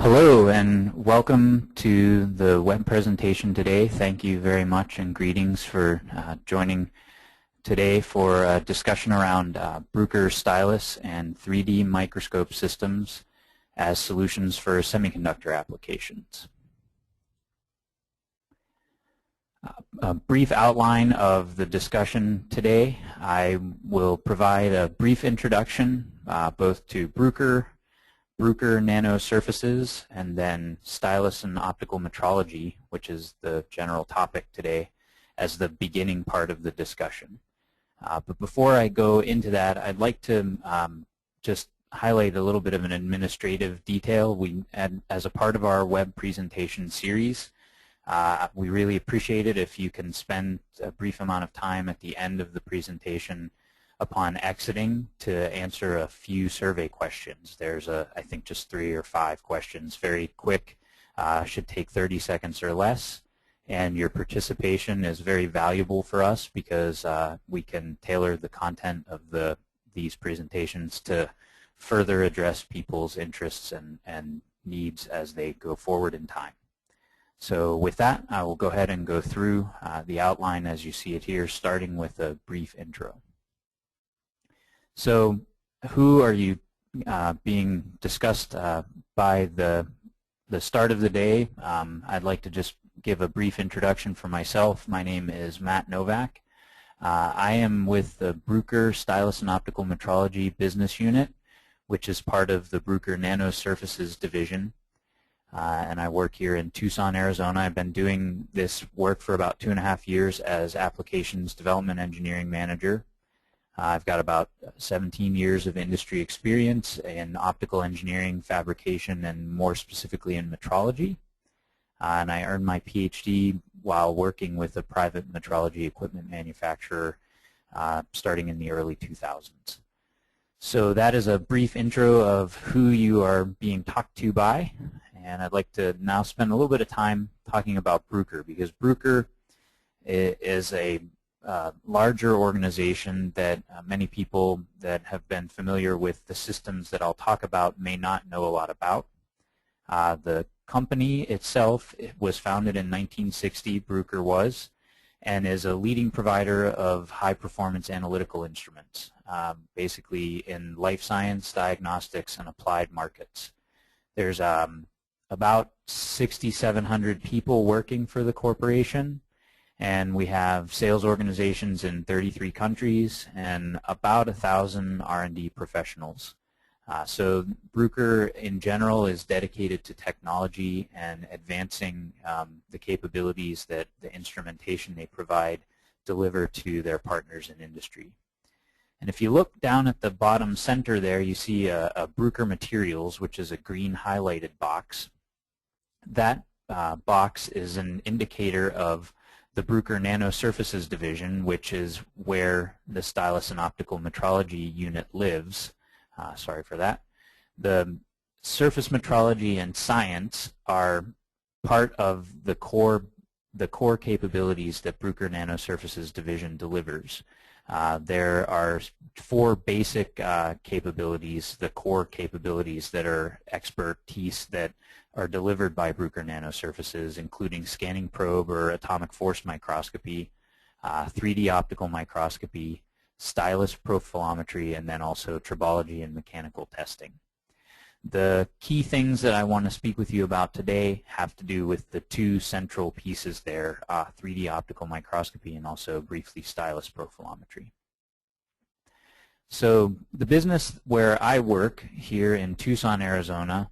Hello and welcome to the web presentation today. Thank you very much and greetings for joining today for a discussion around Bruker Stylus and 3D microscope systems as solutions for semiconductor applications. A brief outline of the discussion today. I will provide a brief introduction both to Bruker nano surfaces, and then Stylus and optical metrology, which is the general topic today, as the beginning part of the discussion. But before I go into that, I'd like to just highlight a little bit of an administrative detail. As a part of our web presentation series, we really appreciate it if you can spend a brief amount of time at the end of the presentation upon exiting to answer a few survey questions. There's I think just 3 or 5 questions, very quick, should take 30 seconds or less, and your participation is very valuable for us because we can tailor the content of these presentations to further address people's interests and needs as they go forward in time. So with that, I will go ahead and go through the outline as you see it here, starting with a brief intro. So who are you being discussed by the start of the day? I'd like to just give a brief introduction for myself. My name is Matt Novak. I am with the Bruker Stylus and Optical Metrology business unit, which is part of the Bruker Nano Surfaces division. And I work here in Tucson, Arizona. I've been doing this work for about 2.5 years as Applications Development Engineering Manager. I've got about 17 years of industry experience in optical engineering, fabrication, and more specifically in metrology. And I earned my PhD while working with a private metrology equipment manufacturer starting in the early 2000s. So that is a brief intro of who you are being talked to by. And I'd like to now spend a little bit of time talking about Bruker, because Bruker is a larger organization that many people that have been familiar with the systems that I'll talk about may not know a lot about. The company itself was founded in 1960, Bruker was, and is a leading provider of high-performance analytical instruments, basically in life science, diagnostics, and applied markets. There's about 6,700 people working for the corporation, and we have sales organizations in 33 countries and about 1,000 R&D professionals. So Bruker in general is dedicated to technology and advancing the capabilities that the instrumentation they provide deliver to their partners in industry. And if you look down at the bottom center there, you see a Bruker Materials, which is a green highlighted box. That box is an indicator of the Bruker Nano Surfaces division, which is where the Stylus and Optical Metrology unit lives. Sorry for that. The surface metrology and science are part of the core capabilities that Bruker Nano Surfaces division delivers. There are 4 basic capabilities, the core capabilities that are expertise that are delivered by Bruker Nano Surfaces, including scanning probe or atomic force microscopy, 3D optical microscopy, Stylus profilometry, and then also tribology and mechanical testing. The key things that I want to speak with you about today have to do with the 2 central pieces there, 3D optical microscopy and also briefly Stylus profilometry. So the business where I work here in Tucson, Arizona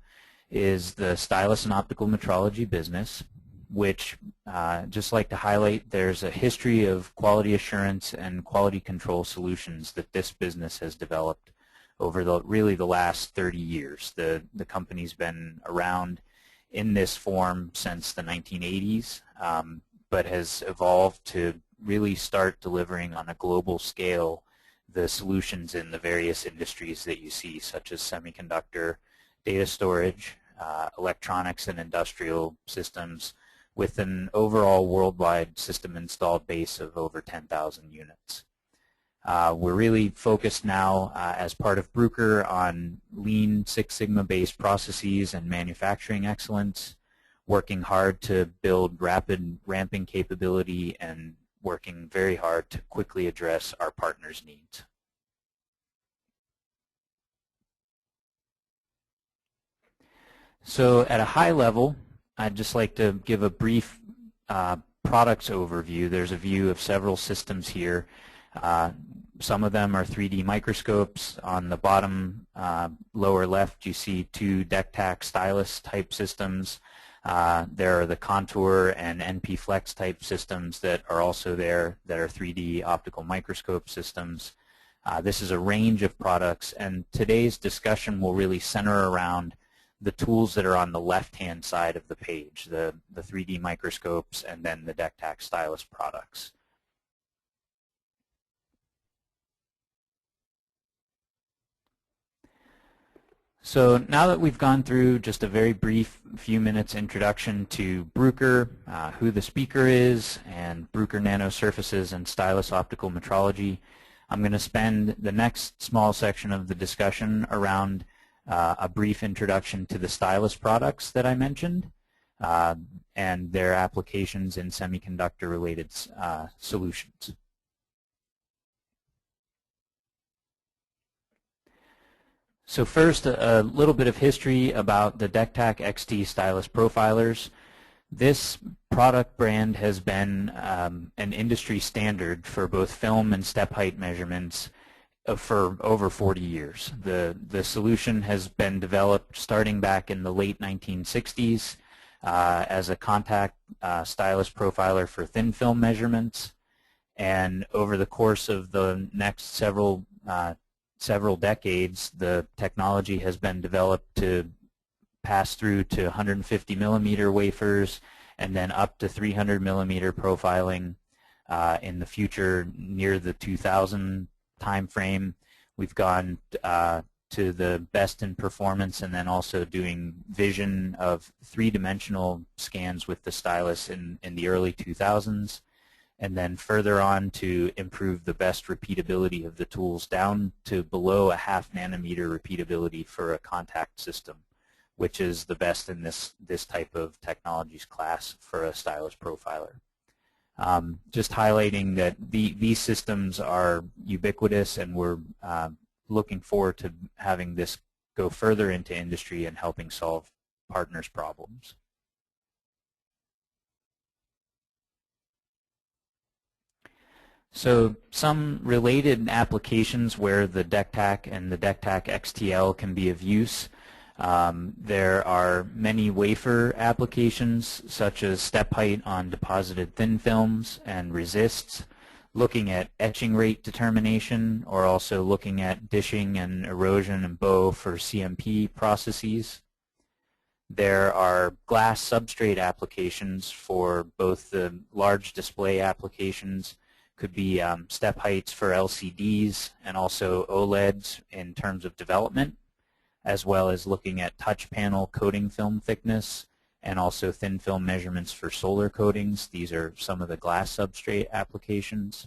is the Stylus and Optical Metrology business, which just like to highlight, there's a history of quality assurance and quality control solutions that this business has developed over really the last 30 years. The company's been around in this form since the 1980s, but has evolved to really start delivering on a global scale the solutions in the various industries that you see, such as semiconductor, data storage, electronics and industrial systems, with an overall worldwide system installed base of over 10,000 units. We're really focused now as part of Bruker on Lean Six Sigma-based processes and manufacturing excellence, working hard to build rapid ramping capability and working very hard to quickly address our partners' needs. So at a high level, I'd just like to give a brief products overview. There's a view of several systems here. Some of them are 3D microscopes. On the bottom lower left, you see two DECTAC Stylus type systems. There are the Contour and NP Flex type systems that are also there that are 3D optical microscope systems. This is a range of products, and today's discussion will really center around the tools that are on the left-hand side of the page, the 3D microscopes and then the DECTAC Stylus products. So now that we've gone through just a very brief few minutes introduction to Bruker, who the speaker is, and Bruker nanosurfaces and Stylus optical metrology, I'm going to spend the next small section of the discussion around a brief introduction to the Stylus products that I mentioned and their applications in semiconductor-related solutions. So first, a little bit of history about the DECTAC XT Stylus profilers. This product brand has been an industry standard for both film and step height measurements for over 40 years. The solution has been developed starting back in the late 1960s as a contact stylus profiler for thin film measurements, and over the course of the next several decades, the technology has been developed to pass through to 150 millimeter wafers and then up to 300 millimeter profiling in the future near the 2000 time frame. We've gone to the best in performance and then also doing vision of three-dimensional scans with the stylus in the early 2000s, and then further on to improve the best repeatability of the tools down to below a ½ nanometer repeatability for a contact system, which is the best in this type of technologies class for a stylus profiler. Just highlighting that these systems are ubiquitous, and we're looking forward to having this go further into industry and helping solve partners' problems. So some related applications where the DECTAC and the DECTAC XTL can be of use. There are many wafer applications such as step height on deposited thin films and resists, looking at etching rate determination, or also looking at dishing and erosion and bow for CMP processes. There are glass substrate applications for both the large display applications, could be step heights for LCDs and also OLEDs in terms of development, as well as looking at touch panel coating film thickness and also thin film measurements for solar coatings. These are some of the glass substrate applications.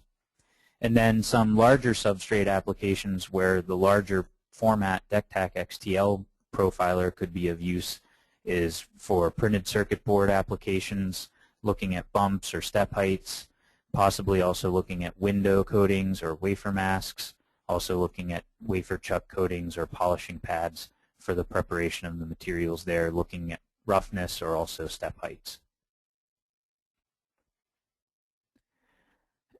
And then some larger substrate applications where the larger format DECTAC XTL profiler could be of use is for printed circuit board applications, looking at bumps or step heights, possibly also looking at window coatings or wafer masks, also looking at wafer chuck coatings or polishing pads for the preparation of the materials there, looking at roughness or also step heights.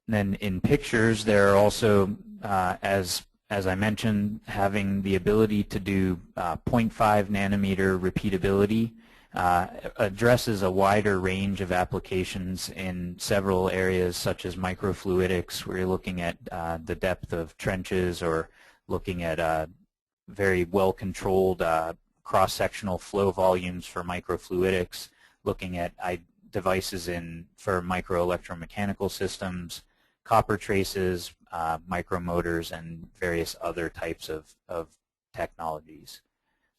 And then in pictures, there are also, as I mentioned, having the ability to do 0.5 nanometer repeatability addresses a wider range of applications in several areas such as microfluidics, where you're looking at the depth of trenches or looking at very well-controlled cross-sectional flow volumes for microfluidics, looking at devices for microelectromechanical systems, copper traces, micromotors, and various other types of technologies.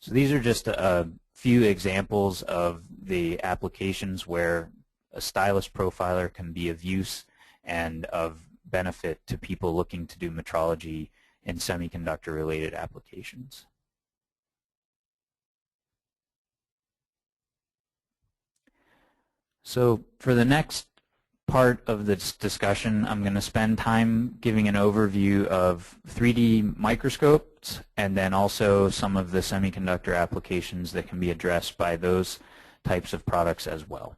So these are just a few examples of the applications where a stylus profiler can be of use and of benefit to people looking to do metrology in semiconductor-related applications. So for the next part of this discussion, I'm going to spend time giving an overview of 3D microscopes and then also some of the semiconductor applications that can be addressed by those types of products as well.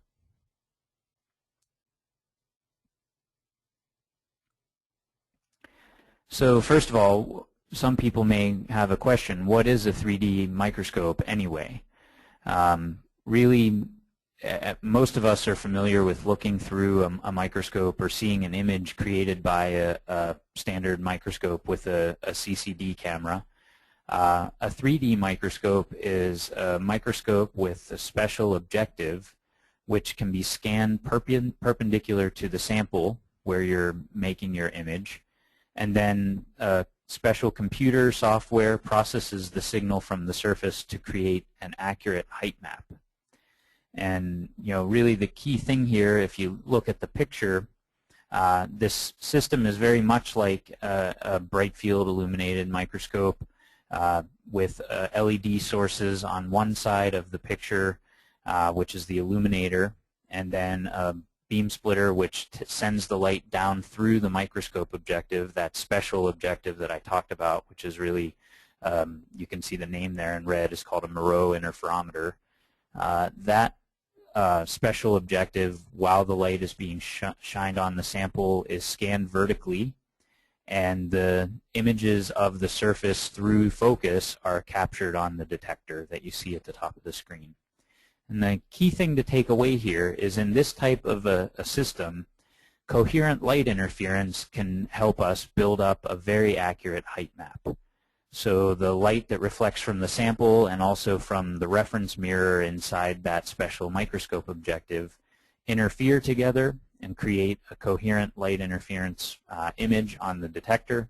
So first of all, some people may have a question, what is a 3D microscope anyway? Really, most of us are familiar with looking through a microscope or seeing an image created by a standard microscope with a CCD camera. A 3D microscope is a microscope with a special objective which can be scanned perpendicular to the sample where you're making your image, and then a special computer software processes the signal from the surface to create an accurate height map. And really the key thing here, if you look at the picture, this system is very much like a bright field illuminated microscope with LED sources on one side of the picture, which is the illuminator, and then a beam splitter which sends the light down through the microscope objective, that special objective that I talked about, which is really, you can see the name there in red, is called a Moreau interferometer. That special objective, while the light is being shined on the sample, is scanned vertically, and the images of the surface through focus are captured on the detector that you see at the top of the screen. And the key thing to take away here is in this type of a system, coherent light interference can help us build up a very accurate height map. So the light that reflects from the sample and also from the reference mirror inside that special microscope objective interfere together and create a coherent light interference image on the detector,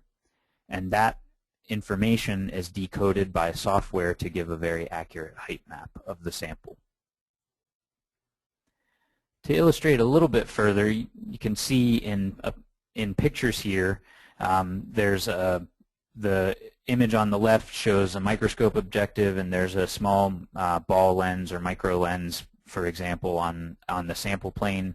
and that information is decoded by software to give a very accurate height map of the sample. To illustrate a little bit further, you can see in pictures here, there's the image on the left shows a microscope objective, and there's a small ball lens or micro lens, for example, on the sample plane.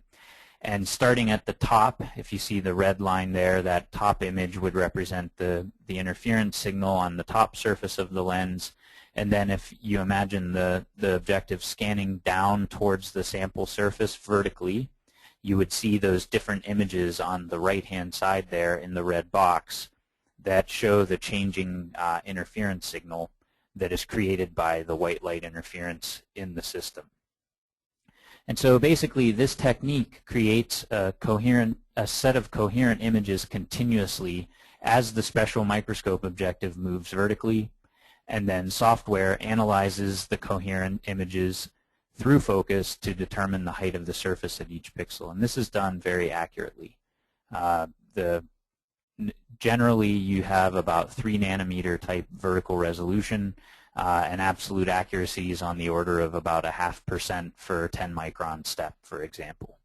And starting at the top, if you see the red line there, that top image would represent the interference signal on the top surface of the lens. And then if you imagine the objective scanning down towards the sample surface vertically, you would see those different images on the right-hand side there in the red box that show the changing interference signal that is created by the white light interference in the system. And so basically this technique creates a set of coherent images continuously as the special microscope objective moves vertically, and then software analyzes the coherent images through focus to determine the height of the surface at each pixel. And this is done very accurately. Generally, you have about 3 nanometer type vertical resolution, and absolute accuracy is on the order of about 0.5% for a 10 micron step, for example.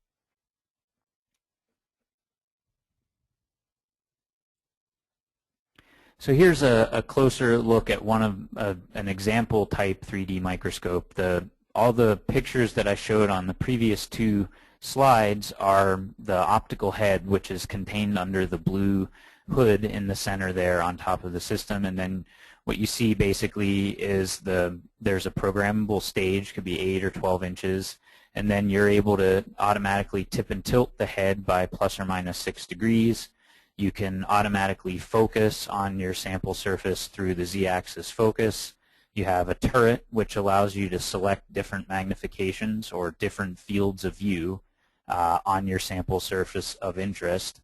So here's a closer look at one of an example type 3D microscope. All the pictures that I showed on the previous 2 slides are the optical head, which is contained under the blue hood in the center there on top of the system. And then what you see basically is there's a programmable stage, could be 8 or 12 inches, and then you're able to automatically tip and tilt the head by plus or minus 6 degrees. You can automatically focus on your sample surface through the z-axis focus. You have a turret which allows you to select different magnifications or different fields of view on your sample surface of interest.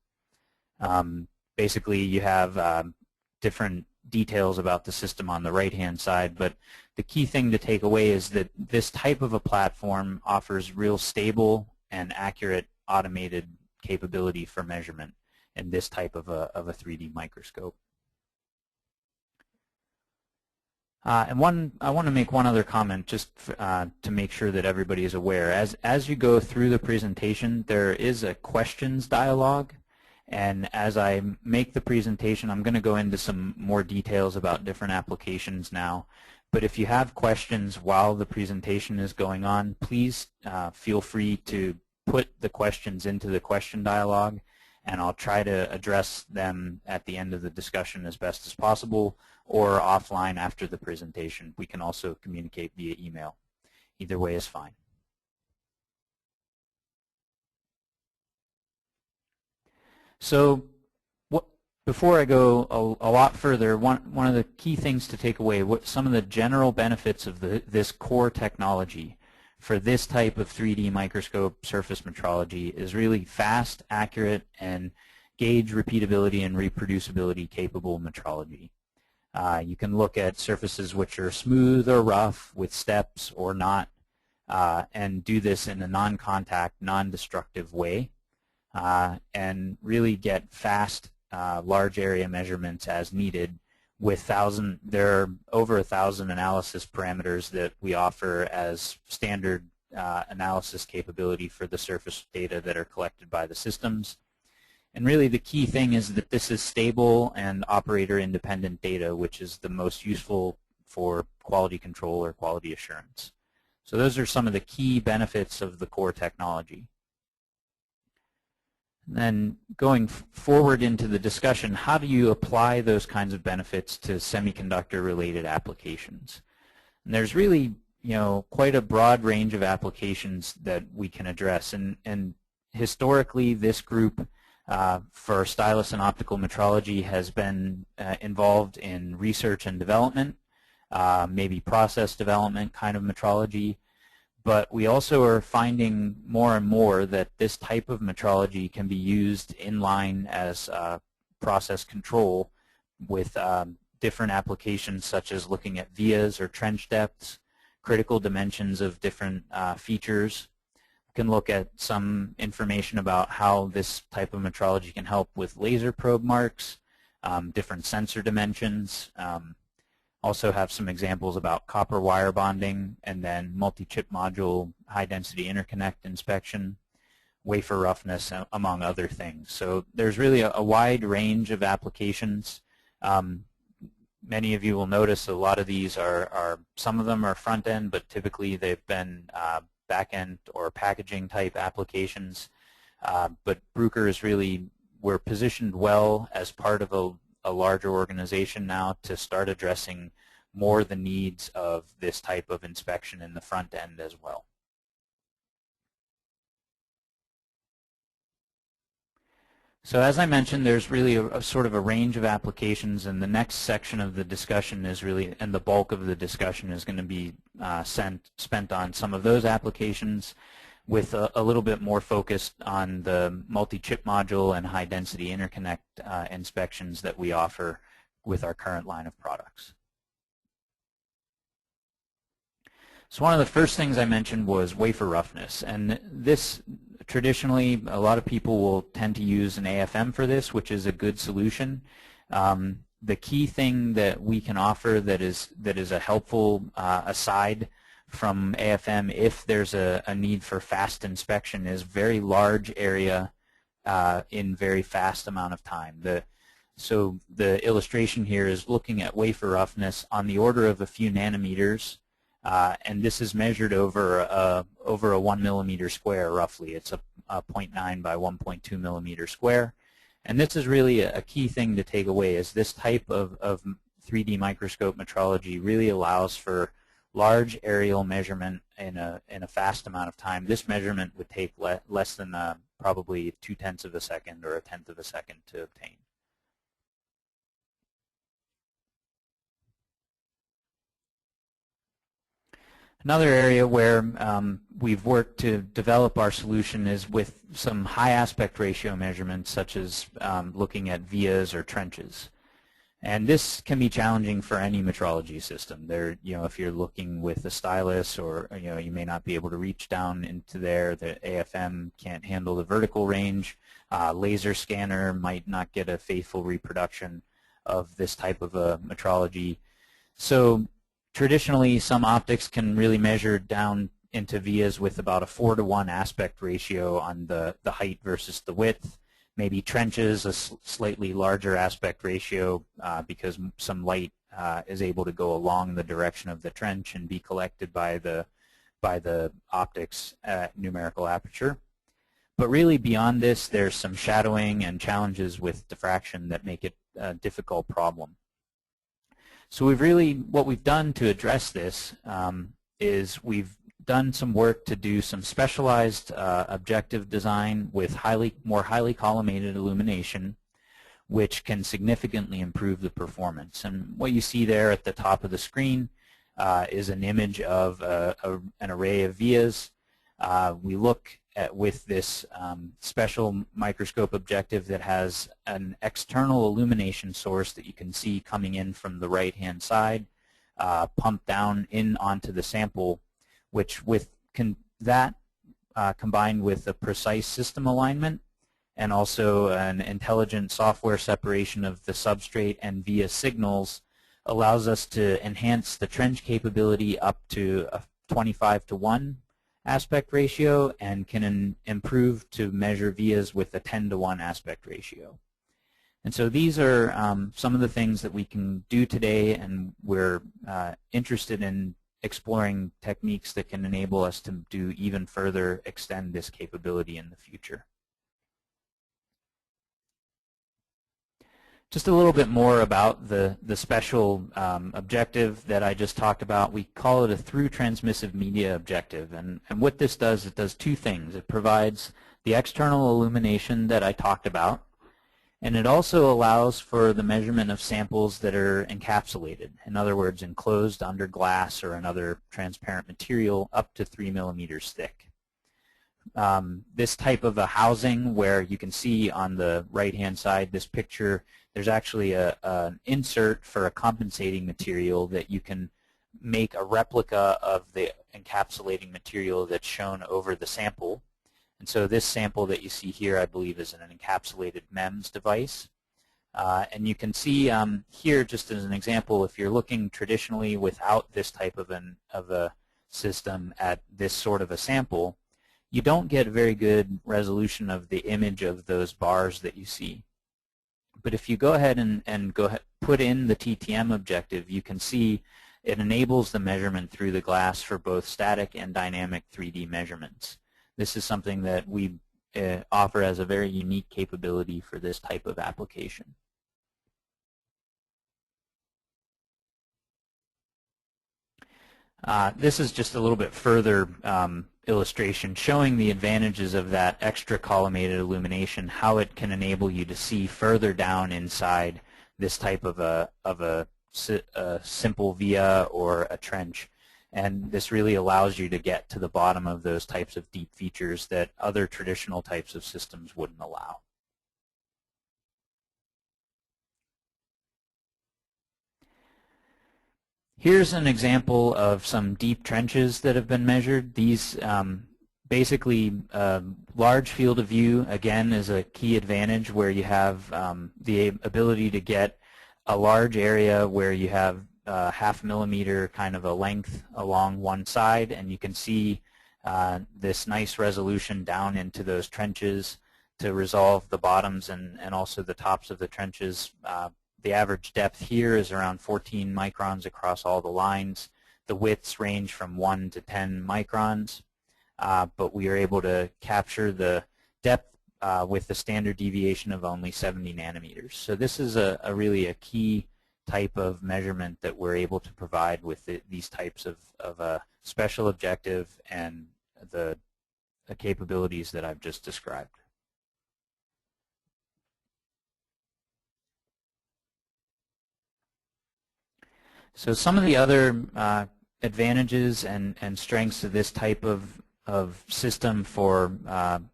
Basically, you have different details about the system on the right-hand side, but the key thing to take away is that this type of a platform offers real stable and accurate automated capability for measurement in this type of a 3D microscope. And I want to make one other comment just to make sure that everybody is aware. As you go through the presentation, there is a questions dialogue, And as I make the presentation, I'm going to go into some more details about different applications now. But if you have questions while the presentation is going on, please feel free to put the questions into the question dialogue, and I'll try to address them at the end of the discussion as best as possible, or offline after the presentation. We can also communicate via email. Either way is fine. So before I go a lot further, one of the key things to take away, some of the general benefits of this core technology for this type of 3D microscope surface metrology is really fast, accurate, and gauge repeatability and reproducibility capable metrology. You can look at surfaces which are smooth or rough with steps or not, and do this in a non-contact, non-destructive way, and really get fast, large area measurements as needed. There are over 1,000 analysis parameters that we offer as standard analysis capability for the surface data that are collected by the systems. And really the key thing is that this is stable and operator independent data, which is the most useful for quality control or quality assurance. So those are some of the key benefits of the core technology. And then going forward into the discussion, how do you apply those kinds of benefits to semiconductor-related applications? And there's really, quite a broad range of applications that we can address. And historically, this group for Stylus and optical metrology has been involved in research and development, maybe process development kind of metrology. But we also are finding more and more that this type of metrology can be used in line as process control with different applications such as looking at vias or trench depths, critical dimensions of different features. We can look at some information about how this type of metrology can help with laser probe marks, different sensor dimensions. Also have some examples about copper wire bonding, and then multi-chip module high-density interconnect inspection, wafer roughness, among other things. So there's really a wide range of applications. Many of you will notice a lot of these some of them are front-end, but typically they've been back-end or packaging type applications. But Bruker is really, we're positioned well as part of a larger organization now to start addressing more the needs of this type of inspection in the front end as well. So as I mentioned, there's really a sort of a range of applications, and the next section of the discussion is really, and the bulk of the discussion is going to be spent on some of those applications, with a little bit more focused on the multi-chip module and high-density interconnect inspections that we offer with our current line of products. So one of the first things I mentioned was wafer roughness, and this traditionally a lot of people will tend to use an AFM for this, which is a good solution. The key thing that we can offer that is a helpful aside from AFM, if there's a need for fast inspection, is very large area in very fast amount of time. So the illustration here is looking at wafer roughness on the order of a few nanometers, and this is measured over a 1 millimeter square roughly. It's a 0.9 by 1.2 millimeter square. And this is really a key thing to take away, is this type of 3D microscope metrology really allows for large aerial measurement in a fast amount of time. This measurement would take less than probably 0.2 of a second or 1/10 of a second to obtain. Another area where we've worked to develop our solution is with some high aspect ratio measurements, such as looking at vias or trenches. And this can be challenging for any metrology system. If you're looking with a stylus, or you may not be able to reach down into there. The AFM can't handle the vertical range. Laser scanner might not get a faithful reproduction of this type of a metrology. So traditionally, some optics can really measure down into vias with about a 4:1 aspect ratio on the height versus the width. maybe trenches, a slightly larger aspect ratio because some light is able to go along the direction of the trench and be collected by the optics at numerical aperture. But really beyond this, there's some shadowing and challenges with diffraction that make it a difficult problem. So what we've done to address this is we've done some work to do some specialized objective design with more highly collimated illumination, which can significantly improve the performance. And what you see there at the top of the screen is an image of an array of vias. We look at with this special microscope objective that has an external illumination source that you can see coming in from the right-hand side, pumped down in onto the sample, which combined with a precise system alignment and also an intelligent software separation of the substrate and via signals allows us to enhance the trench capability up to a 25:1 aspect ratio and can improve to measure vias with a 10:1 aspect ratio. And so these are some of the things that we can do today, and we're interested in exploring techniques that can enable us to do even further extend this capability in the future. Just a little bit more about the special objective that I just talked about. We call it a through transmissive media objective, and what this does, it does two things. It provides the external illumination that I talked about, and it also allows for the measurement of samples that are encapsulated, in other words, enclosed under glass or another transparent material up to 3 millimeters thick. This type of a housing, where you can see on the right-hand side, this picture, there's actually an insert for a compensating material that you can make a replica of the encapsulating material that's shown over the sample. And so this sample that you see here, I believe, is an encapsulated MEMS device. And you can see here, just as an example, if you're looking traditionally without this type of a system at this sort of a sample, you don't get a very good resolution of the image of those bars that you see. But if you go ahead and put in the TTM objective, you can see it enables the measurement through the glass for both static and dynamic 3D measurements. This is something that we offer as a very unique capability for this type of application. This is just a little bit further illustration showing the advantages of that extra collimated illumination, how it can enable you to see further down inside this type of a simple via or a trench. And this really allows you to get to the bottom of those types of deep features that other traditional types of systems wouldn't allow. Here's an example of some deep trenches that have been measured. These basically large field of view, again, is a key advantage where you have the ability to get a large area where you have half millimeter kind of a length along one side, and you can see this nice resolution down into those trenches to resolve the bottoms and also the tops of the trenches. The average depth here is around 14 microns across all the lines. The widths range from 1 to 10 microns, but we are able to capture the depth with the standard deviation of only 70 nanometers. So this is really a key type of measurement that we're able to provide with these types of a special objective and the capabilities that I've just described. So some of the other advantages and strengths of this type of system for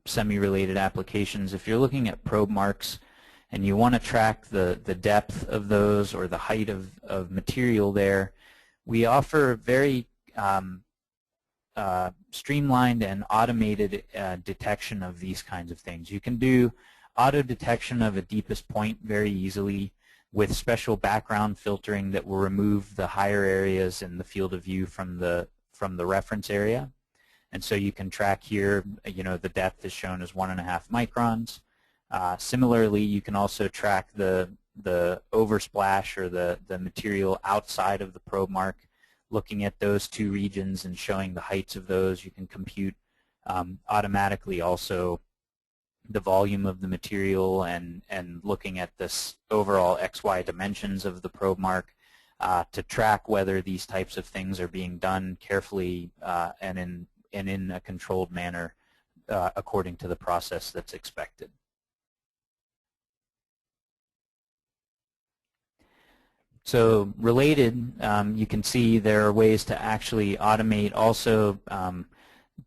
semi-related applications, if you're looking at probe marks and you want to track the depth of those or the height of material there, we offer very streamlined and automated detection of these kinds of things. You can do auto detection of a deepest point very easily with special background filtering that will remove the higher areas in the field of view from the reference area. And so you can track here, the depth is shown as 1.5 microns. Similarly, you can also track the oversplash or the material outside of the probe mark. Looking at those two regions and showing the heights of those, you can compute automatically also the volume of the material and looking at this overall XY dimensions of the probe mark to track whether these types of things are being done carefully and in a controlled manner according to the process that's expected. So related, you can see there are ways to actually automate also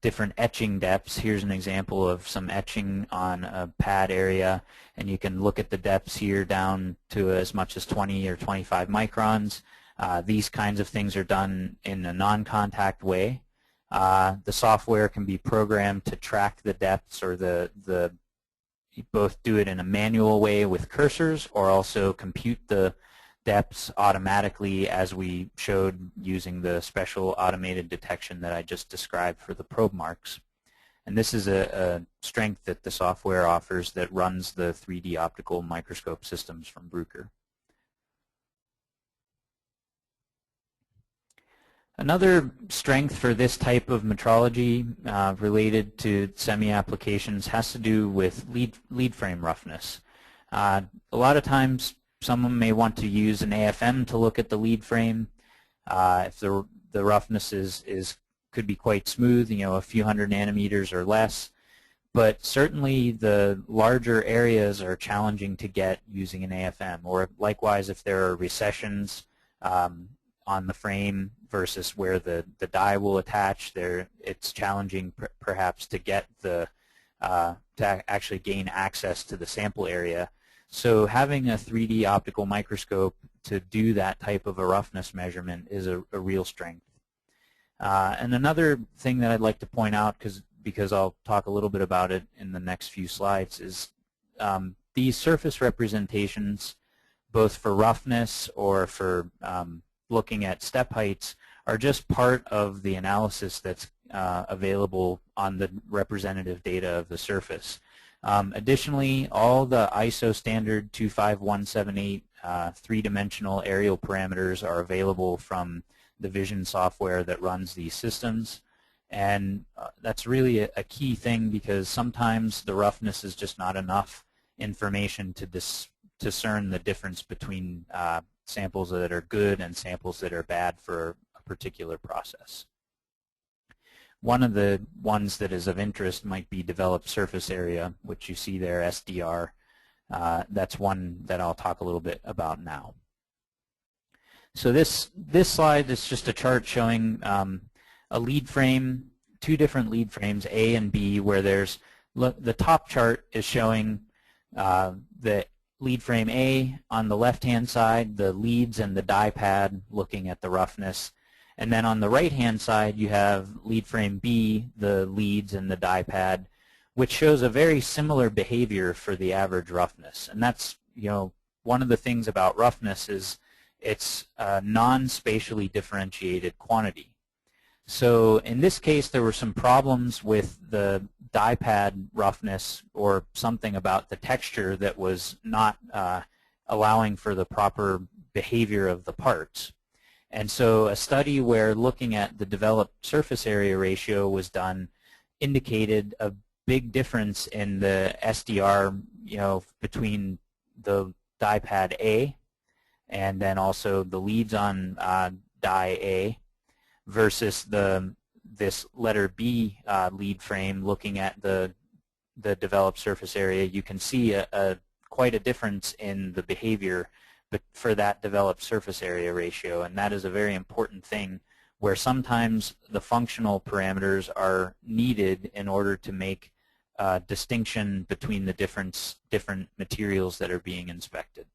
different etching depths. Here's an example of some etching on a pad area, and you can look at the depths here down to as much as 20 or 25 microns. These kinds of things are done in a non-contact way. The software can be programmed to track the depths, or you both do it in a manual way with cursors, or also compute the depths automatically, as we showed using the special automated detection that I just described for the probe marks. And this is a strength that the software offers that runs the 3D optical microscope systems from Bruker. Another strength for this type of metrology related to semi applications has to do with lead frame roughness. A lot of times someone may want to use an AFM to look at the lead frame. If the roughness could be quite smooth, a few hundred nanometers or less. But certainly the larger areas are challenging to get using an AFM. Or likewise, if there are recessions on the frame versus where the die will attach, it's challenging perhaps to get to actually gain access to the sample area. So having a 3D optical microscope to do that type of a roughness measurement is a real strength. And another thing that I'd like to point out, because I'll talk a little bit about it in the next few slides, is these surface representations, both for roughness or for looking at step heights, are just part of the analysis that's available on the representative data of the surface. Additionally, all the ISO standard 25178 three-dimensional aerial parameters are available from the vision software that runs these systems. And that's really a key thing, because sometimes the roughness is just not enough information to discern the difference between samples that are good and samples that are bad for a particular process. One of the ones that is of interest might be developed surface area, which you see there, SDR. That's one that I'll talk a little bit about now. So this slide is just a chart showing a lead frame, two different lead frames, A and B, where the top chart is showing the lead frame A on the left-hand side, the leads and the die pad looking at the roughness. And then on the right-hand side, you have lead frame B, the leads and the die pad, which shows a very similar behavior for the average roughness. And that's, one of the things about roughness is it's a non-spatially differentiated quantity. So in this case, there were some problems with the die pad roughness, or something about the texture that was not allowing for the proper behavior of the parts. And so a study where looking at the developed surface area ratio was done indicated a big difference in the SDR, between the die pad A and then also the leads on die A versus this letter B lead frame looking at the developed surface area. You can see quite a difference in the behavior for that developed surface area ratio, and that is a very important thing, where sometimes the functional parameters are needed in order to make a distinction between the different materials that are being inspected.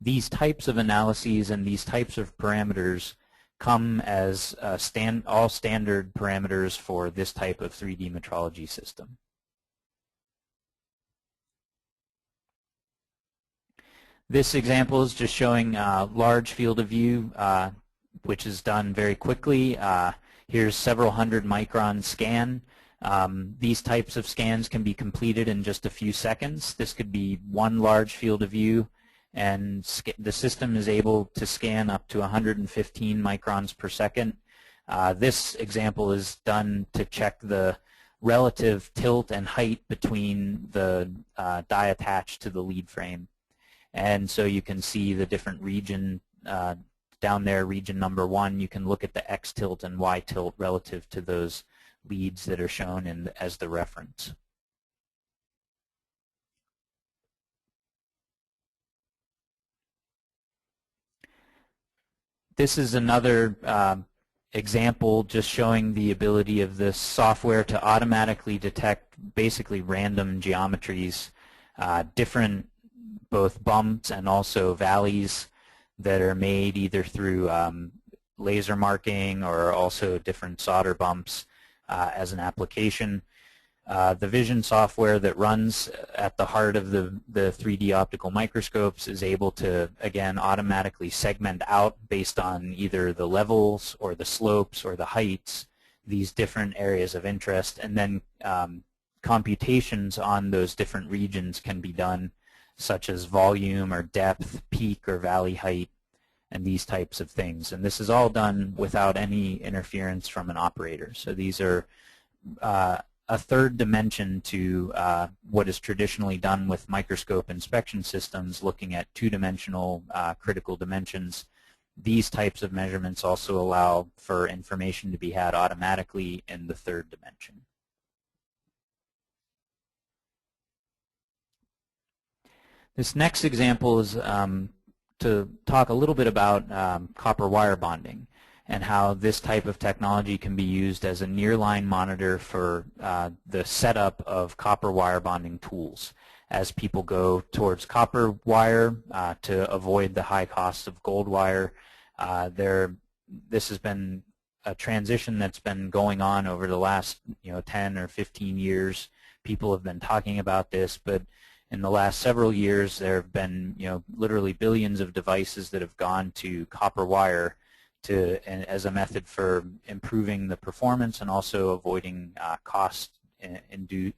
These types of analyses and these types of parameters come as all standard parameters for this type of 3D metrology system. This example is just showing large field of view, which is done very quickly. Here's several hundred micron scan. These types of scans can be completed in just a few seconds. This could be one large field of view, and the system is able to scan up to 115 microns per second. This example is done to check the relative tilt and height between the die attached to the lead frame. And so you can see the different region down there, region number 1. You can look at the X tilt and Y tilt relative to those leads that are shown as the reference. This is another example just showing the ability of this software to automatically detect basically random geometries, different both bumps and also valleys that are made either through laser marking or also different solder bumps as an application. The vision software that runs at the heart of the 3D optical microscopes is able to, again, automatically segment out based on either the levels or the slopes or the heights these different areas of interest, and then computations on those different regions can be done, such as volume or depth, peak or valley height, and these types of things. And this is all done without any interference from an operator. So these are a third dimension to what is traditionally done with microscope inspection systems, looking at two-dimensional critical dimensions. These types of measurements also allow for information to be had automatically in the third dimension. This next example is to talk a little bit about copper wire bonding and how this type of technology can be used as a nearline monitor for the setup of copper wire bonding tools as people go towards copper wire to avoid the high cost of gold wire. This has been a transition that's been going on over the last 10 or 15 years. People have been talking about this, but in the last several years there have been literally billions of devices that have gone to copper wire as a method for improving the performance and also avoiding costs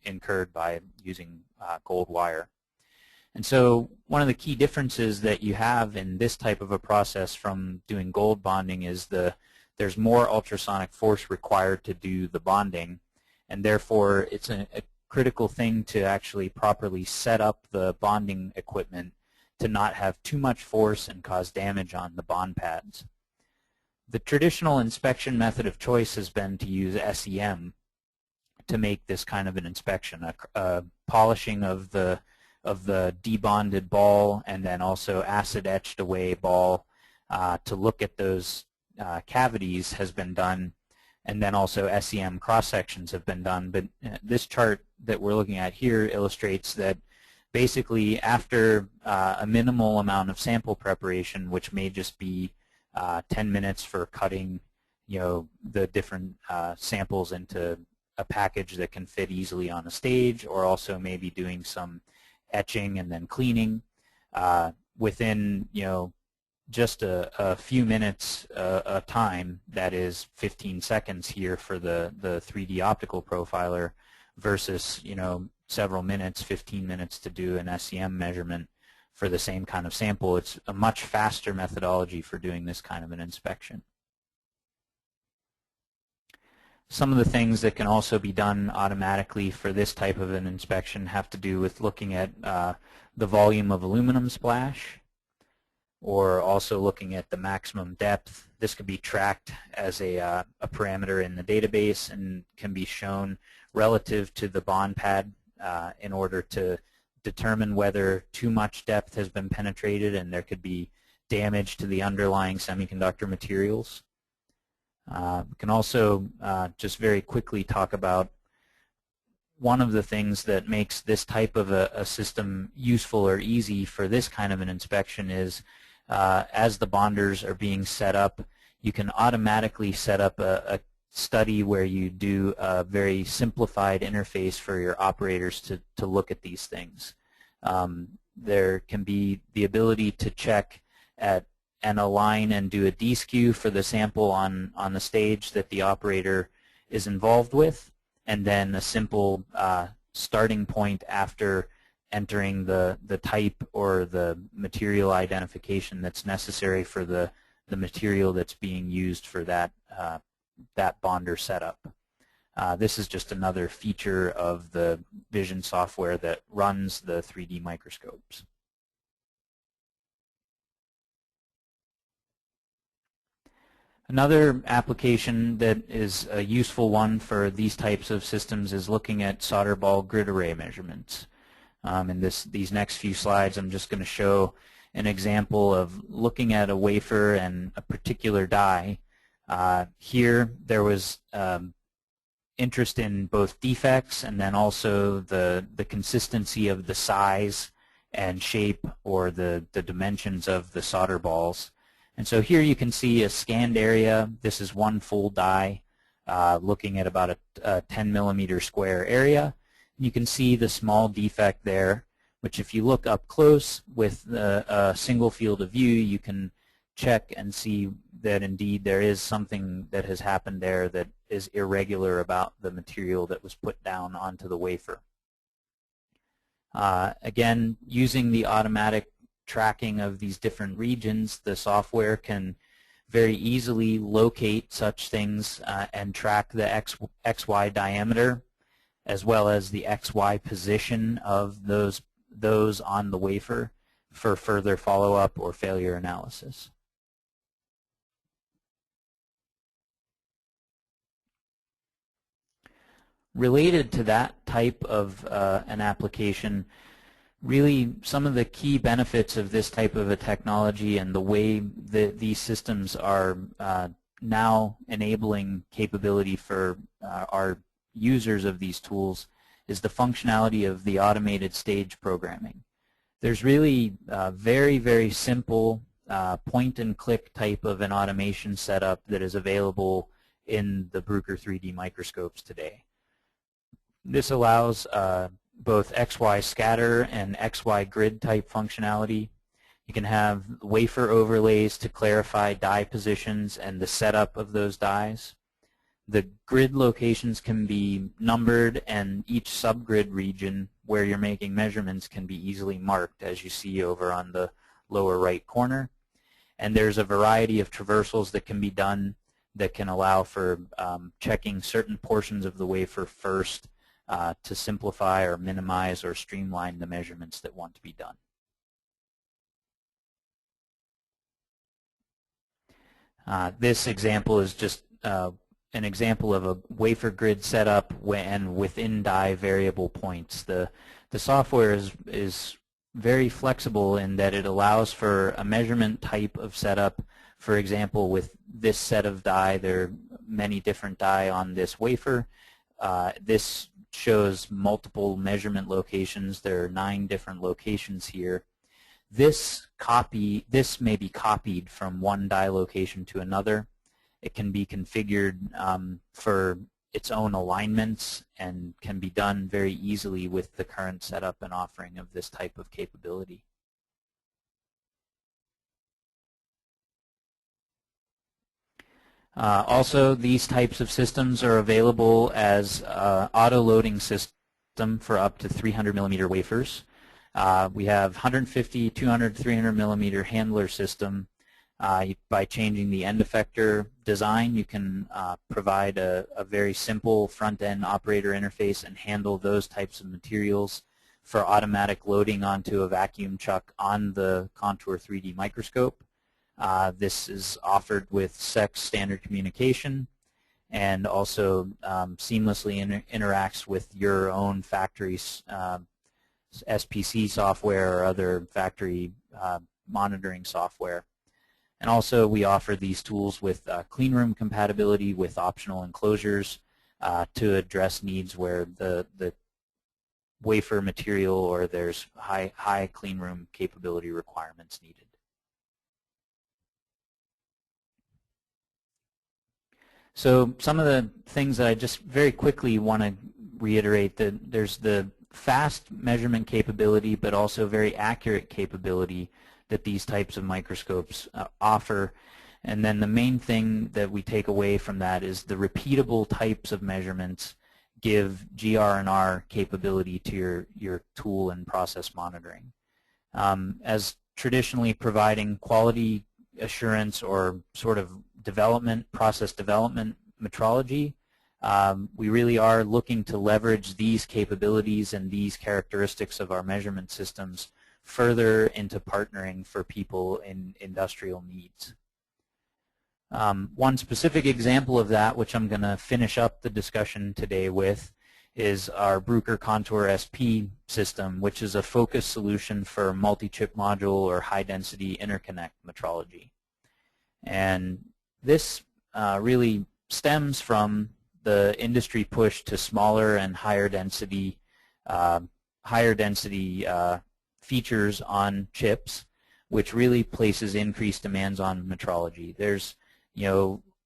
incurred by using gold wire. And so one of the key differences that you have in this type of a process from doing gold bonding is there's more ultrasonic force required to do the bonding, and therefore it's a critical thing to actually properly set up the bonding equipment to not have too much force and cause damage on the bond pads. The traditional inspection method of choice has been to use SEM to make this kind of an inspection, a polishing of the debonded ball and then also acid etched away ball to look at those cavities has been done, and then also SEM cross sections have been done. But this chart that we're looking at here illustrates that basically after a minimal amount of sample preparation, which may just be 10 minutes for cutting the different samples into a package that can fit easily on a stage, or also maybe doing some etching and then cleaning, within just a few minutes a time, that is 15 seconds here for the 3D optical profiler versus several minutes, 15 minutes to do an SEM measurement for the same kind of sample. It's a much faster methodology for doing this kind of an inspection. Some of the things that can also be done automatically for this type of an inspection have to do with looking at the volume of aluminum splash, or also looking at the maximum depth. This could be tracked as a parameter in the database and can be shown relative to the bond pad in order to determine whether too much depth has been penetrated and there could be damage to the underlying semiconductor materials. We can also just very quickly talk about one of the things that makes this type of a system useful or easy for this kind of an inspection is as the bonders are being set up, you can automatically set up a study where you do a very simplified interface for your operators to look at these things. There can be the ability to check at and align and do a D-skew for the sample on the stage that the operator is involved with, and then a simple starting point after entering the type or the material identification that's necessary for the material that's being used for that bonder setup. This is just another feature of the vision software that runs the 3D microscopes. Another application that is a useful one for these types of systems is looking at solder ball grid array measurements. In these next few slides, I'm just going to show an example of looking at a wafer and a particular die. Here there was interest in both defects and then also the consistency of the size and shape or the dimensions of the solder balls. And so here you can see a scanned area. This is one full die looking at about a 10 millimeter square area. You can see the small defect there, which if you look up close with a single field of view, you can check and see that indeed there is something that has happened there that is irregular about the material that was put down onto the wafer. Again, using the automatic tracking of these different regions, the software can very easily locate such things and track the XY diameter as well as the XY position of those on the wafer for further follow-up or failure analysis. Related to that type of an application, really some of the key benefits of this type of a technology and the way that these systems are now enabling capability for our users of these tools is the functionality of the automated stage programming. There's really very, very simple point and click type of an automation setup that is available in the Bruker 3D microscopes today. This allows both XY scatter and XY grid type functionality. You can have wafer overlays to clarify die positions and the setup of those dies. The grid locations can be numbered, and each subgrid region where you're making measurements can be easily marked, as you see over on the lower right corner. And there's a variety of traversals that can be done that can allow for checking certain portions of the wafer first to simplify or minimize or streamline the measurements that want to be done. This example is just an example of a wafer grid setup and within die variable points. The software is very flexible in that it allows for a measurement type of setup. For example, with this set of die, there are many different die on this wafer. This shows multiple measurement locations. There are 9 different locations here. This may be copied from one die location to another. It can be configured for its own alignments and can be done very easily with the current setup and offering of this type of capability. Also, these types of systems are available as auto-loading system for up to 300 millimeter wafers. We have 150, 200, 300 millimeter handler system. By changing the end effector design, you can provide a very simple front-end operator interface and handle those types of materials for automatic loading onto a vacuum chuck on the Contour 3D microscope. This is offered with SEC standard communication and also seamlessly interacts with your own factory's SPC software or other factory monitoring software. And also we offer these tools with cleanroom compatibility with optional enclosures to address needs where the wafer material or there's high cleanroom capability requirements needed. So some of the things that I just very quickly want to reiterate, that there's the fast measurement capability but also very accurate capability that these types of microscopes offer. And then the main thing that we take away from that is the repeatable types of measurements give GR&R capability to your tool and process monitoring. As traditionally providing quality assurance or sort of process development metrology, we really are looking to leverage these capabilities and these characteristics of our measurement systems further into partnering for people in industrial needs. One specific example of that, which I'm going to finish up the discussion today with, is our Bruker Contour SP system, which is a focused solution for multi-chip module or high-density interconnect metrology. And this really stems from the industry push to smaller and higher density features on chips, which really places increased demands on metrology. There's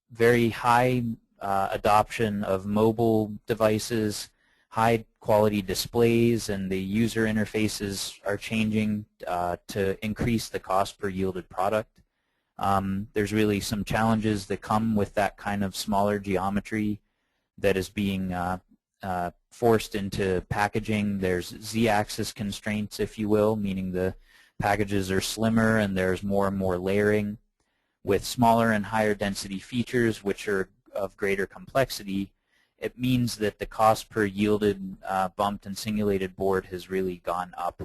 very high adoption of mobile devices, high quality displays, and the user interfaces are changing to increase the cost per yielded product. There's really some challenges that come with that kind of smaller geometry that is being forced into packaging. There's Z-axis constraints, if you will, meaning the packages are slimmer and there's more and more layering. With smaller and higher density features, which are of greater complexity, it means that the cost per yielded bumped and singulated board has really gone up.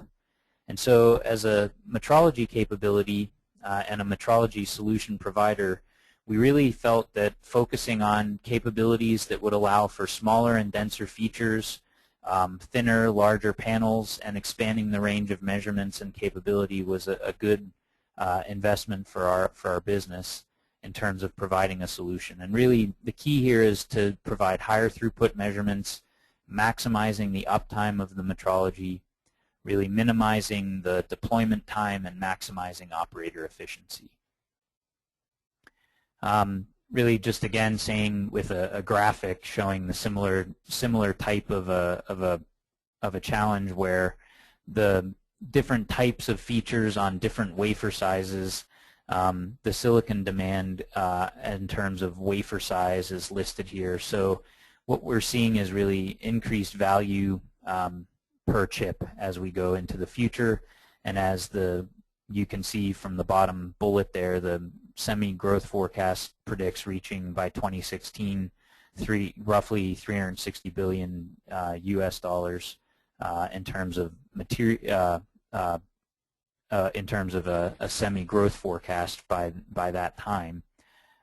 And so as a metrology capability and a metrology solution provider, we really felt that focusing on capabilities that would allow for smaller and denser features, thinner, larger panels, and expanding the range of measurements and capability was a good investment for our business in terms of providing a solution. And really the key here is to provide higher throughput measurements, maximizing the uptime of the metrology, really minimizing the deployment time and maximizing operator efficiency. Really just again saying with a graphic showing the similar type of a challenge where the different types of features on different wafer sizes, the silicon demand in terms of wafer size is listed here. So what we're seeing is really increased value per chip as we go into the future, and as you can see from the bottom bullet there, the semi growth forecast predicts reaching by 2016 roughly 360 billion US dollars in terms of material in terms of a semi-growth forecast by that time.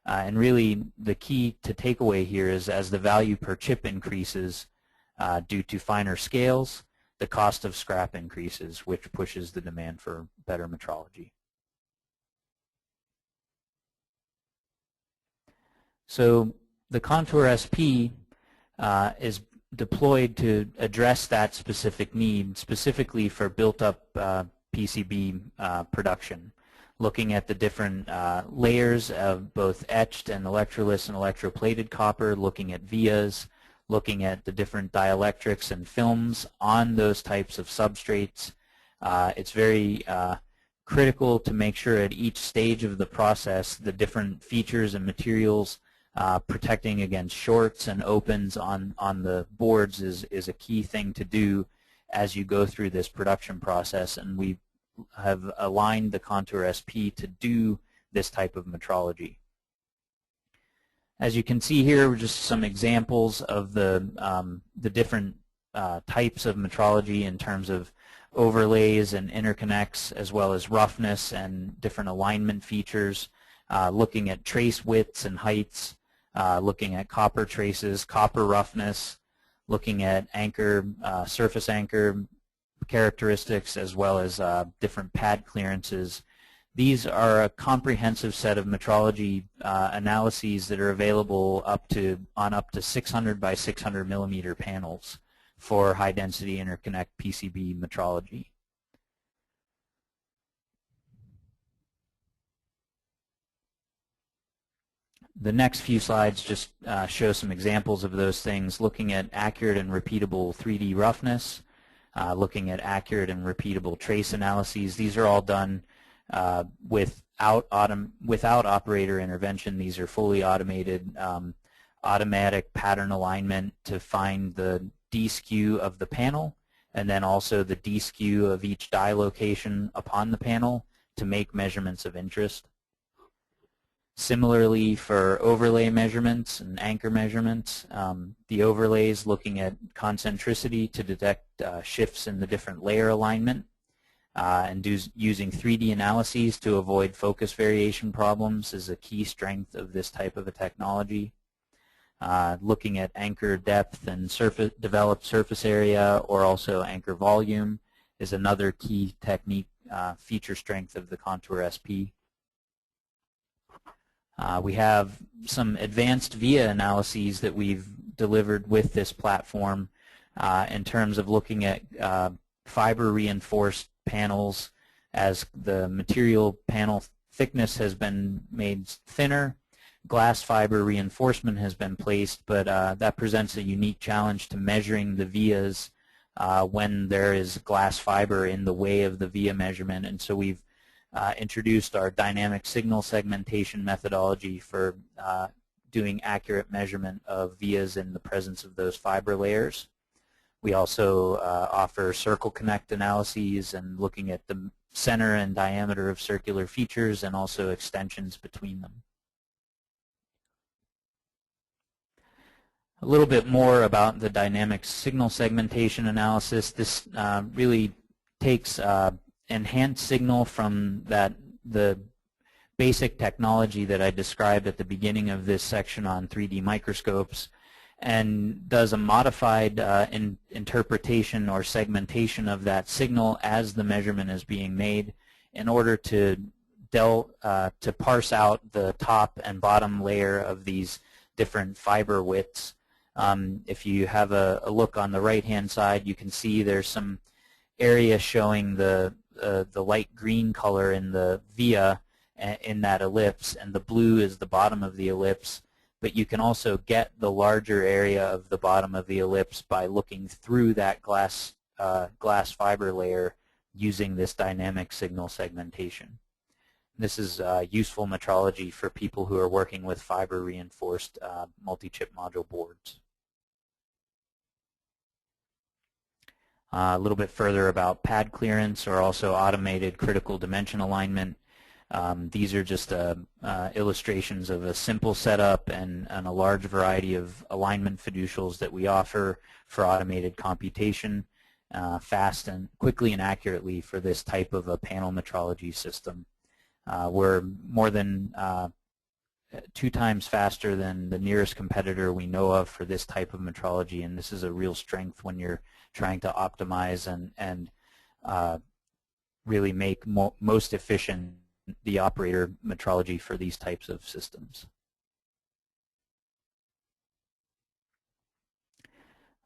And really the key to take away here is as the value per chip increases due to finer scales, the cost of scrap increases, which pushes the demand for better metrology. So the Contour SP is deployed to address that specific need, specifically for built-up PCB production, looking at the different layers of both etched and electroless and electroplated copper, looking at vias, looking at the different dielectrics and films on those types of substrates. It's very critical to make sure at each stage of the process the different features and materials protecting against shorts and opens on the boards is a key thing to do as you go through this production process, and we have aligned the Contour SP to do this type of metrology. As you can see here, just some examples of the different types of metrology in terms of overlays and interconnects, as well as roughness and different alignment features, looking at trace widths and heights, looking at copper traces, copper roughness, looking at anchor, surface anchor characteristics, as well as different pad clearances. These are a comprehensive set of metrology analyses that are available on up to 600 by 600 millimeter panels for high density interconnect PCB metrology. The next few slides just show some examples of those things, looking at accurate and repeatable 3D roughness, looking at accurate and repeatable trace analyses. These are all done without operator intervention. These are fully automated automatic pattern alignment to find the D-skew of the panel, and then also the D-skew of each die location upon the panel to make measurements of interest. Similarly, for overlay measurements and anchor measurements, the overlays looking at concentricity to detect shifts in the different layer alignment, and using 3D analyses to avoid focus variation problems is a key strength of this type of a technology. Looking at anchor depth and developed surface area, or also anchor volume, is another key technique feature strength of the Contour SP. We have some advanced via analyses that we've delivered with this platform in terms of looking at fiber reinforced panels as the material panel thickness has been made thinner. Glass fiber reinforcement has been placed, but that presents a unique challenge to measuring the vias when there is glass fiber in the way of the via measurement, and so we've introduced our dynamic signal segmentation methodology for doing accurate measurement of vias in the presence of those fiber layers. We also offer circle connect analyses and looking at the center and diameter of circular features and also extensions between them. A little bit more about the dynamic signal segmentation analysis. This really takes enhanced signal from the basic technology that I described at the beginning of this section on 3D microscopes, and does a modified interpretation or segmentation of that signal as the measurement is being made in order to parse out the top and bottom layer of these different fiber widths. If you have a look on the right-hand side, you can see there's some area showing the light green color in the via in that ellipse, and the blue is the bottom of the ellipse. But you can also get the larger area of the bottom of the ellipse by looking through that glass fiber layer using this dynamic signal segmentation. This is useful metrology for people who are working with fiber reinforced multi-chip module boards. A little bit further about pad clearance, or also automated critical dimension alignment. These are just illustrations of a simple setup and a large variety of alignment fiducials that we offer for automated computation, fast and quickly and accurately for this type of a panel metrology system. We're more than 2 times faster than the nearest competitor we know of for this type of metrology, and this is a real strength when you're trying to optimize and really make most efficient the operator metrology for these types of systems.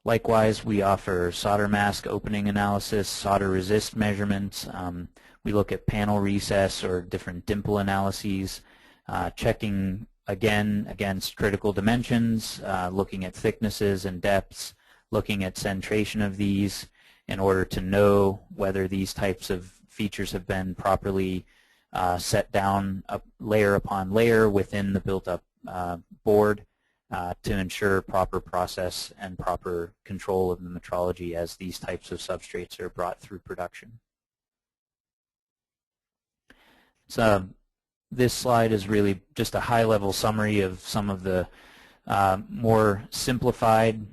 Likewise, we offer solder mask opening analysis, solder resist measurements. We look at panel recess or different dimple analyses, checking again against critical dimensions, looking at thicknesses and depths, looking at centration of these in order to know whether these types of features have been properly set down layer upon layer within the built-up board to ensure proper process and proper control of the metrology as these types of substrates are brought through production. So this slide is really just a high-level summary of some of the more simplified,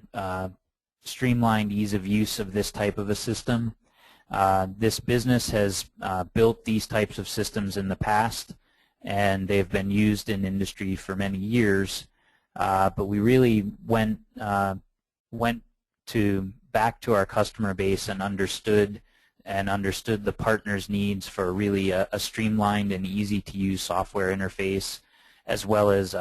streamlined ease of use of this type of a system. This business has built these types of systems in the past, and they've been used in industry for many years. But we really went back to our customer base and understood the partner's needs for really a streamlined and easy-to-use software interface, as well as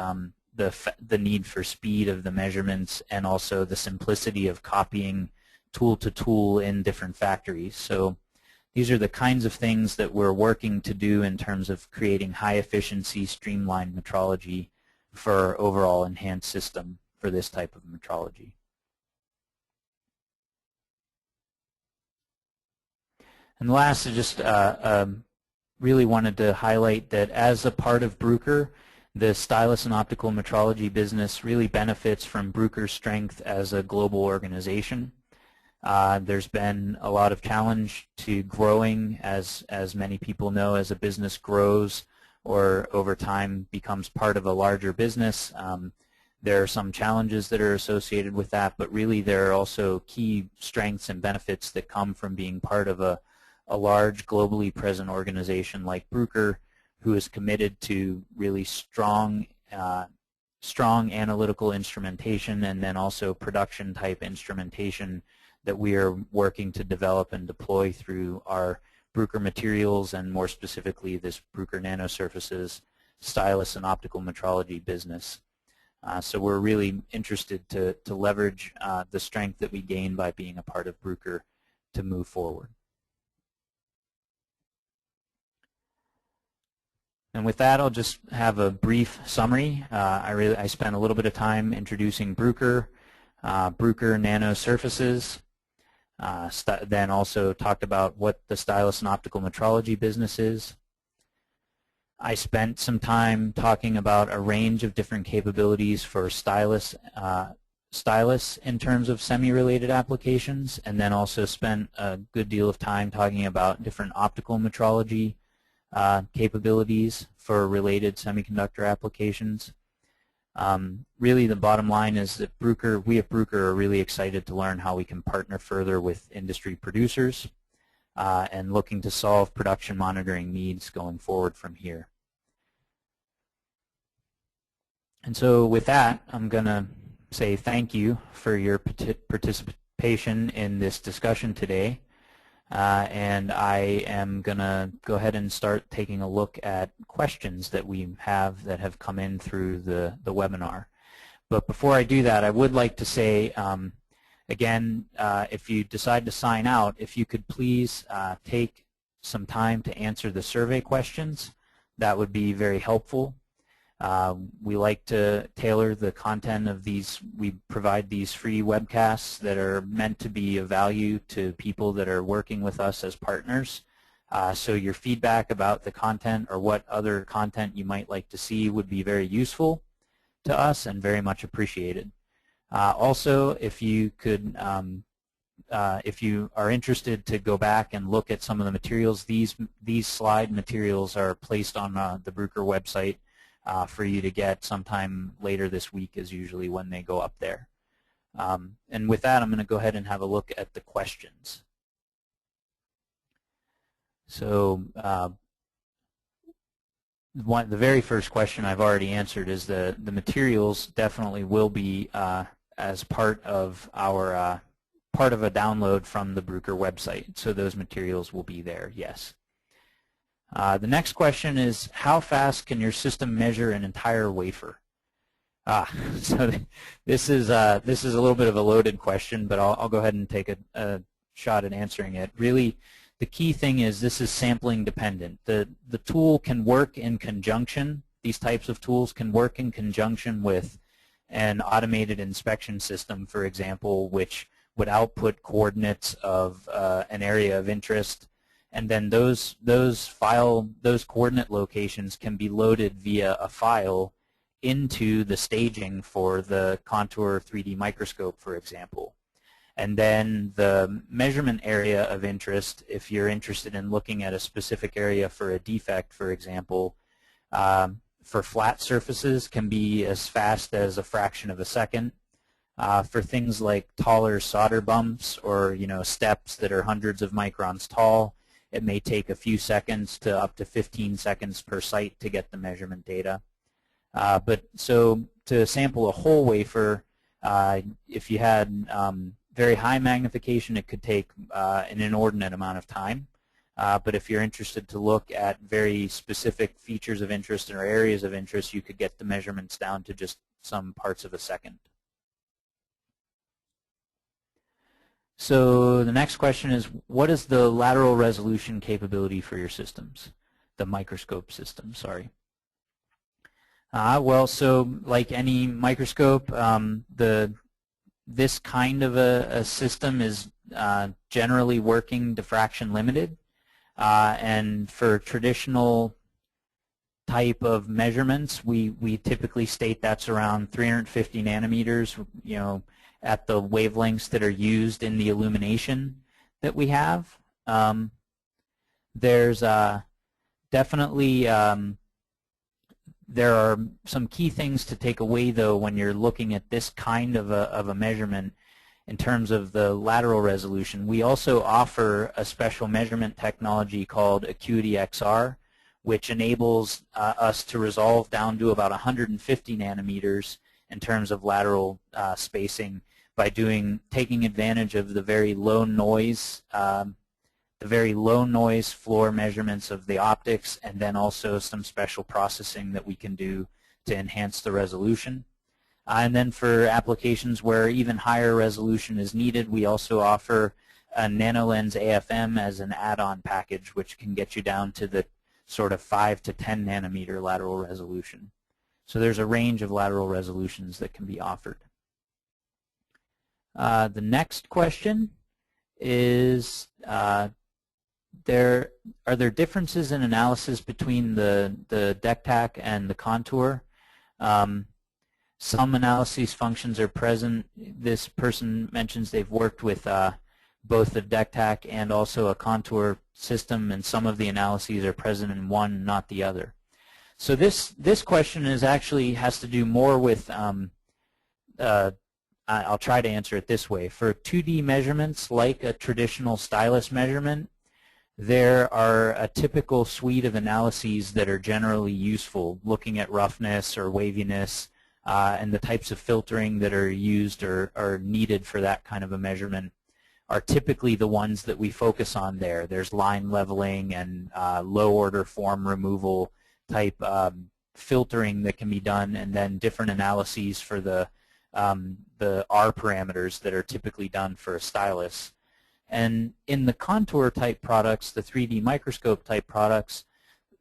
the need for speed of the measurements and also the simplicity of copying tool to tool in different factories. So these are the kinds of things that we're working to do in terms of creating high-efficiency, streamlined metrology for overall enhanced system for this type of metrology. And last, I just really wanted to highlight that as a part of Bruker, The Stylus and optical metrology business really benefits from Bruker's strength as a global organization. There's been a lot of challenge to growing, as many people know, as a business grows or over time becomes part of a larger business. There are some challenges that are associated with that, but really there are also key strengths and benefits that come from being part of a large, globally present organization like Bruker, who is committed to really strong analytical instrumentation and then also production type instrumentation that we are working to develop and deploy through our Bruker materials, and more specifically this Bruker nanosurfaces, Stylus and optical metrology business. So we're really interested to leverage the strength that we gain by being a part of Bruker to move forward. And with that, I'll just have a brief summary. I spent a little bit of time introducing Bruker, Bruker nanosurfaces, then also talked about what the Stylus and optical metrology business is. I spent some time talking about a range of different capabilities for Stylus in terms of semi-related applications, and then also spent a good deal of time talking about different optical metrology capabilities for related semiconductor applications. Really the bottom line is that we at Bruker are really excited to learn how we can partner further with industry producers and looking to solve production monitoring needs going forward from here. And so with that, I'm going to say thank you for your participation in this discussion today. And I am going to go ahead and start taking a look at questions that we have that have come in through the webinar. But before I do that, I would like to say, again, if you decide to sign out, if you could please take some time to answer the survey questions, that would be very helpful. We like to tailor the content of these. We provide these free webcasts that are meant to be of value to people that are working with us as partners. So your feedback about the content or what other content you might like to see would be very useful to us and very much appreciated. Also, if you could, if you are interested to go back and look at some of the materials, these slide materials are placed on the Bruker website for you to get sometime later this week is usually when they go up there. And with that, I'm going to go ahead and have a look at the questions. So the very first question I've already answered is the materials definitely will be as part of our part of a download from the Bruker website. So those materials will be there, yes. The next question is, how fast can your system measure an entire wafer? So this is a little bit of a loaded question, but I'll go ahead and take a shot at answering it. Really, the key thing is this is sampling dependent. The tool can work in conjunction. These types of tools can work in conjunction with an automated inspection system, for example, which would output coordinates of an area of interest. And then those coordinate locations can be loaded via a file into the staging for the Contour 3D microscope, for example. And then the measurement area of interest, if you're interested in looking at a specific area for a defect, for example, for flat surfaces can be as fast as a fraction of a second. For things like taller solder bumps or steps that are hundreds of microns tall, it may take a few seconds to up to 15 seconds per site to get the measurement data. But so to sample a whole wafer, if you had very high magnification, it could take an inordinate amount of time. But if you're interested to look at very specific features of interest or areas of interest, you could get the measurements down to just some parts of a second. So the next question is, what is the lateral resolution capability for your systems? The microscope system, sorry. Well, so like any microscope, this kind of a system is generally working diffraction limited. And for traditional type of measurements, we typically state that's around 350 nanometers, at the wavelengths that are used in the illumination that we have. There's definitely there are some key things to take away, though, when you're looking at this kind of a measurement in terms of the lateral resolution. We also offer a special measurement technology called Acuity XR, which enables us to resolve down to about 150 nanometers in terms of lateral spacing by taking advantage of the very low noise floor measurements of the optics, and then also some special processing that we can do to enhance the resolution. And then for applications where even higher resolution is needed, we also offer a NanoLens AFM as an add-on package, which can get you down to the sort of 5 to 10 nanometer lateral resolution. So there's a range of lateral resolutions that can be offered. The next question is, are there differences in analysis between the DECTAC and the contour? Some analyses functions are present. This person mentions they've worked with both the DECTAC and also a contour system, and some of the analyses are present in one, not the other. So this question has to do more with, I'll try to answer it this way. For 2D measurements, like a traditional stylus measurement, there are a typical suite of analyses that are generally useful, looking at roughness or waviness, and the types of filtering that are used or are needed for that kind of a measurement are typically the ones that we focus on there. There's line leveling and low-order form removal type filtering that can be done, and then different analyses for the R parameters that are typically done for a stylus. And in the contour type products, the 3D microscope type products,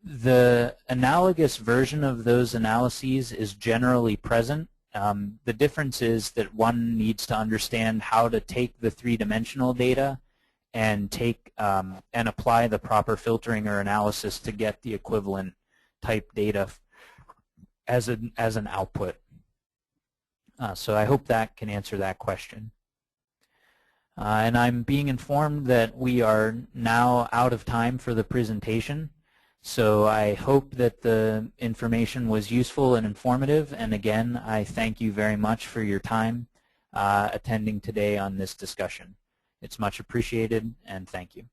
the analogous version of those analyses is generally present. The difference is that one needs to understand how to take the three-dimensional data and and apply the proper filtering or analysis to get the equivalent type data as an output. So I hope that can answer that question. And I'm being informed that we are now out of time for the presentation. So I hope that the information was useful and informative. And again, I thank you very much for your time attending today on this discussion. It's much appreciated, and thank you.